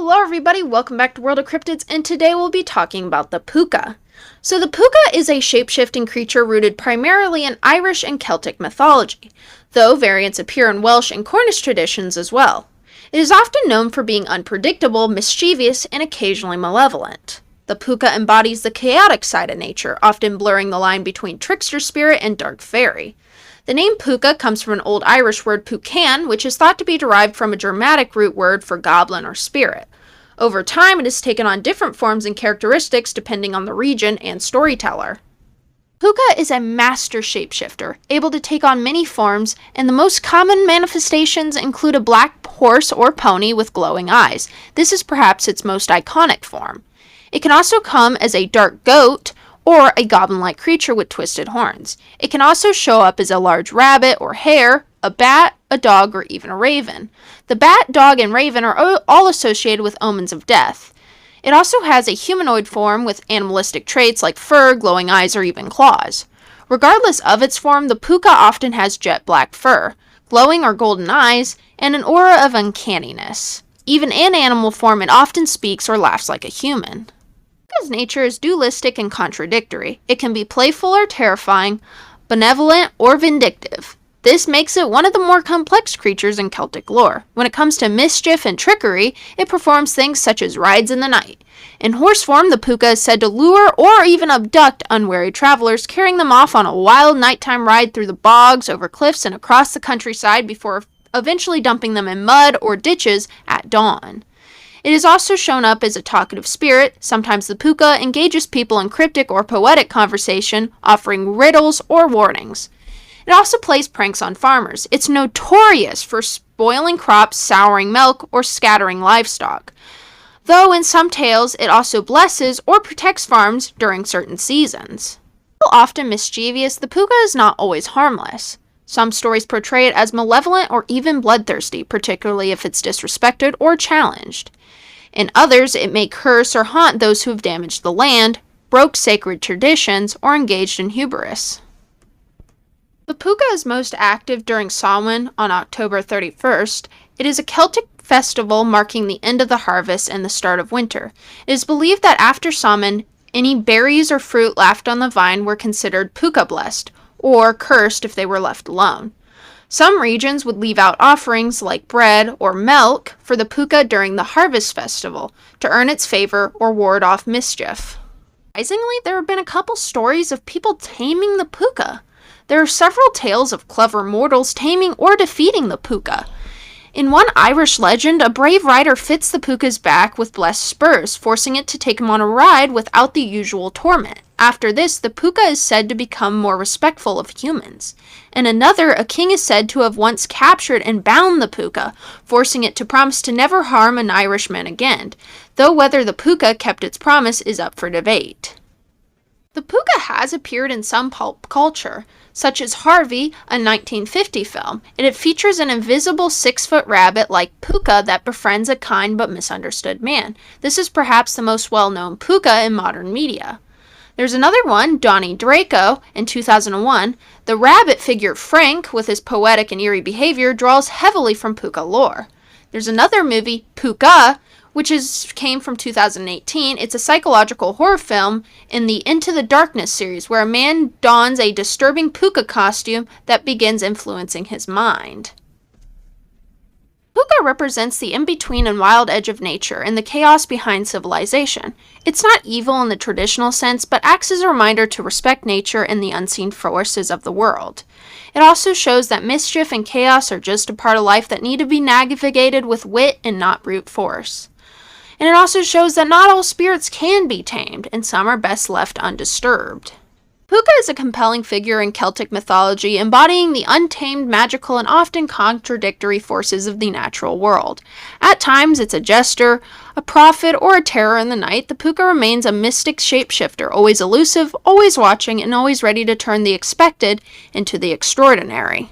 Hello everybody, welcome back to World-of-Cryptids, and today we'll be talking about the Pooka. So the Pooka is a shape-shifting creature rooted primarily in Irish and Celtic mythology, though variants appear in Welsh and Cornish traditions as well. It is often known for being unpredictable, mischievous, and occasionally malevolent. The Pooka embodies the chaotic side of nature, often blurring the line between trickster spirit and dark fairy. The name Pooka comes from an old Irish word Púcan, which is thought to be derived from a Germanic root word for goblin or spirit. Over time, it has taken on different forms and characteristics depending on the region and storyteller. Pooka is a master shapeshifter, able to take on many forms, and the most common manifestations include a black horse or pony with glowing eyes. This is perhaps its most iconic form. It can also come as a dark goat, or a goblin-like creature with twisted horns. It can also show up as a large rabbit or hare, a bat, a dog, or even a raven. The bat, dog, and raven are all associated with omens of death. It also has a humanoid form with animalistic traits like fur, glowing eyes, or even claws. Regardless of its form, the Pooka often has jet black fur, glowing or golden eyes, and an aura of uncanniness. Even in animal form, it often speaks or laughs like a human. Pooka's nature is dualistic and contradictory. It can be playful or terrifying, benevolent or vindictive. This makes it one of the more complex creatures in Celtic lore. When it comes to mischief and trickery, it performs things such as rides in the night. In horse form, the Pooka is said to lure or even abduct unwary travelers, carrying them off on a wild nighttime ride through the bogs, over cliffs, and across the countryside before eventually dumping them in mud or ditches at dawn. It is also shown up as a talkative spirit. Sometimes the Pooka engages people in cryptic or poetic conversation, offering riddles or warnings. It also plays pranks on farmers. It's notorious for spoiling crops, souring milk, or scattering livestock. Though in some tales, it also blesses or protects farms during certain seasons. While often mischievous, the Pooka is not always harmless. Some stories portray it as malevolent or even bloodthirsty, particularly if it's disrespected or challenged. In others, it may curse or haunt those who have damaged the land, broke sacred traditions, or engaged in hubris. The Pooka is most active during Samhain on October 31st. It is a Celtic festival marking the end of the harvest and the start of winter. It is believed that after Samhain, any berries or fruit left on the vine were considered Pooka blessed, or cursed if they were left alone. Some regions would leave out offerings like bread or milk for the Pooka during the harvest festival to earn its favor or ward off mischief. Surprisingly, there have been a couple stories of people taming the Pooka. There are several tales of clever mortals taming or defeating the Pooka. In one Irish legend, a brave rider fits the Pooka's back with blessed spurs, forcing it to take him on a ride without the usual torment. After this, the Pooka is said to become more respectful of humans. In another, a king is said to have once captured and bound the Pooka, forcing it to promise to never harm an Irishman again, though whether the Pooka kept its promise is up for debate. The Pooka has appeared in some pulp culture, such as Harvey, a 1950 film, and it features an invisible 6-foot rabbit like Pooka that befriends a kind but misunderstood man. This is perhaps the most well-known Pooka in modern media. There's another one, Donnie Draco, in 2001. The rabbit figure Frank, with his poetic and eerie behavior, draws heavily from Pooka lore. There's another movie, Pooka, which came from 2018. It's a psychological horror film in the Into the Darkness series, where a man dons a disturbing Pooka costume that begins influencing his mind. Pooka represents the in-between and wild edge of nature and the chaos behind civilization. It's not evil in the traditional sense, but acts as a reminder to respect nature and the unseen forces of the world. It also shows that mischief and chaos are just a part of life that need to be navigated with wit and not brute force. And it also shows that not all spirits can be tamed, and some are best left undisturbed. Pooka is a compelling figure in Celtic mythology, embodying the untamed, magical, and often contradictory forces of the natural world. At times, it's a jester, a prophet, or a terror in the night. The Pooka remains a mystic shapeshifter, always elusive, always watching, and always ready to turn the expected into the extraordinary.